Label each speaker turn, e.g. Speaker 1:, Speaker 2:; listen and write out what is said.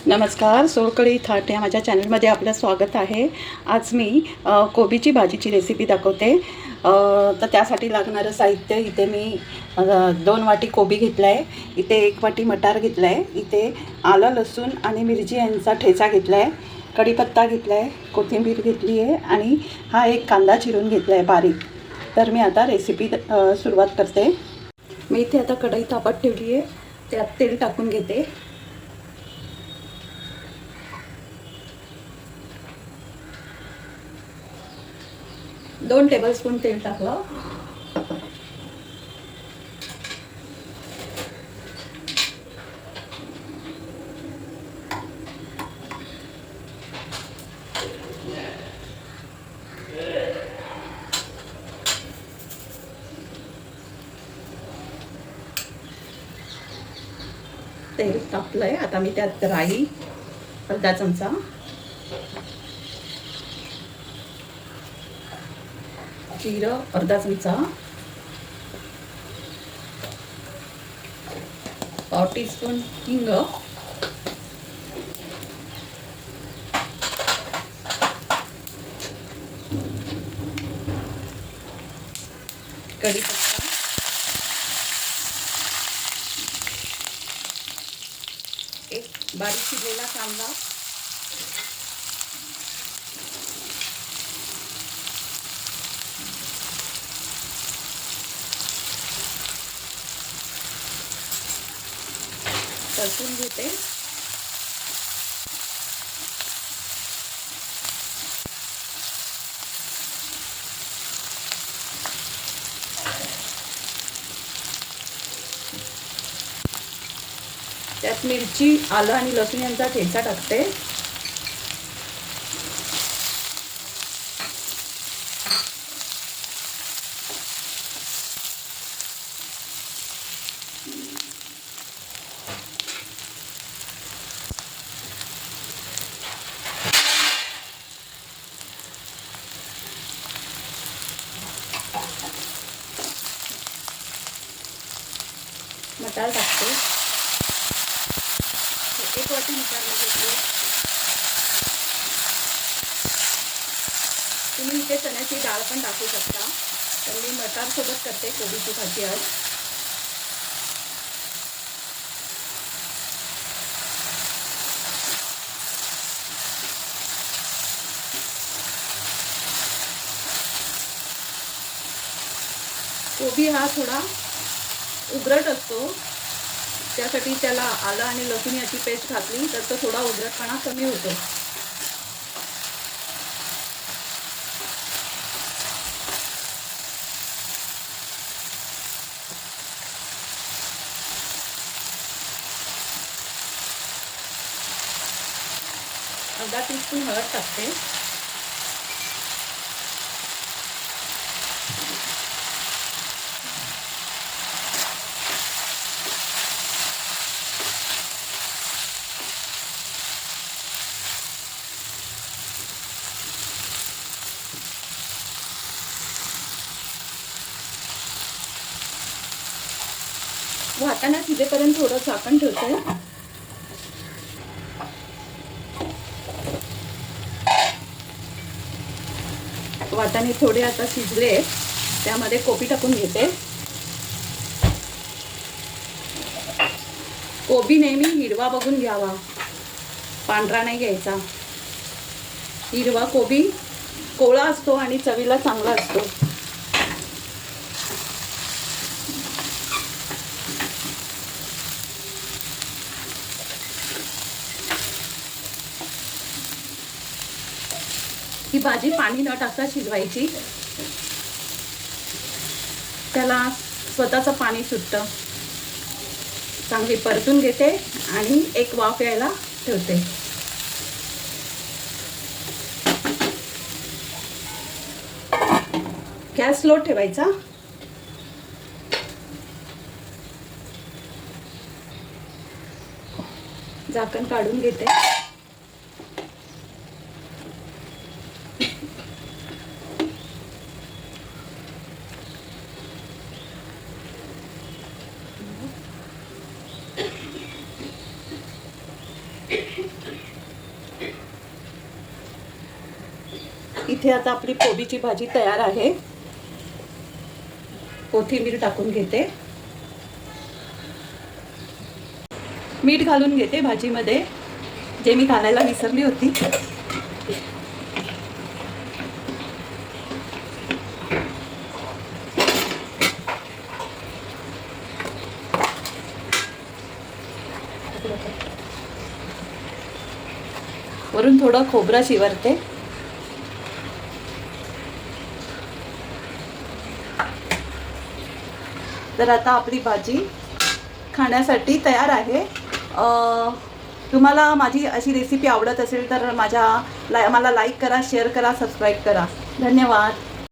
Speaker 1: नमस्कार, सोलकढी थाट या माझ्या चॅनलमध्ये आपलं स्वागत आहे. आज मी कोबीची भाजीची रेसिपी दाखवते. तर त्यासाठी लागणारं साहित्य इथे मी 2 वाटी कोबी घेतला आहे, इथे 1 वाटी मटार घेतला आहे, इथे आलं लसूण आणि मिरची यांचा ठेचा घेतला आहे, कढीपत्ता घेतला आहे, कोथिंबीर घेतली आहे आणि हा एक कांदा चिरून घेतला आहे बारीक. तर मी आता रेसिपी सुरुवात करते. मी इथे आता कढई तापत ठेवली आहे, त्यात तेल टाकून घेते. 2 टेबलस्पून तेल टाकलं. तेल तापलंय, आता मी त्यात राई अर्धा चमचा, जिरं अर्धा चमचा, पाव टीस्पून हिंग, कढीपत्ता, एक बारीक चिरलेला कांदा, परतून घेते. त्यात मिरची, आलं आणि लसूण यांचा ठेचा टाकते. मटार टाकते. 1 वाटी मटार घेतली. तुम्ही इथे चण्याची डाळ पण टाकू शकता, तर मी मटार सोबत करते कोबीची भाजी आज. कोबी हा थोडा उघरट असतो, त्यासाठी त्याला आलं आणि लसूण याची पेस्ट घातली तर तो थोडा उघरटपणा कमी होतो. अर्धा टीस्पून हळद टाकते. वाटाणा शिजेपर्यंत थोडं झाकण ठेवते. वाटाणे थोडे आता शिजले, त्यामध्ये कोबी टाकून घेते. कोबी नेहमी हिरवा बघून घ्यावा, पांढरा नाही घ्यायचा. हिरवा कोबी कोवळा असतो आणि चवीला चांगला असतो. ही भाजी पाणी न टाकता शिजवायची, त्याला स्वतःचं पाणी सुटतं. चांगली परतून घेते आणि एक वाफ यायला ठेवते. गॅस स्लो ठेवायचा. झाकण काढून घेते. इथे आता आपली कोबीची भाजी तयार आहे. कोथिंबीर टाकून घेते, मीठ घालून घेते भाजीमध्ये, जे मी घालायला विसरली होती. वरून थोडं खोबरं शिवरते. तर आता आपली भाजी खाण्यासाठी तयार आहे. तुम्हाला माझी अशी रेसिपी आवडत असेल तर मला लाईक करा, शेअर करा, सबस्क्राईब करा. धन्यवाद.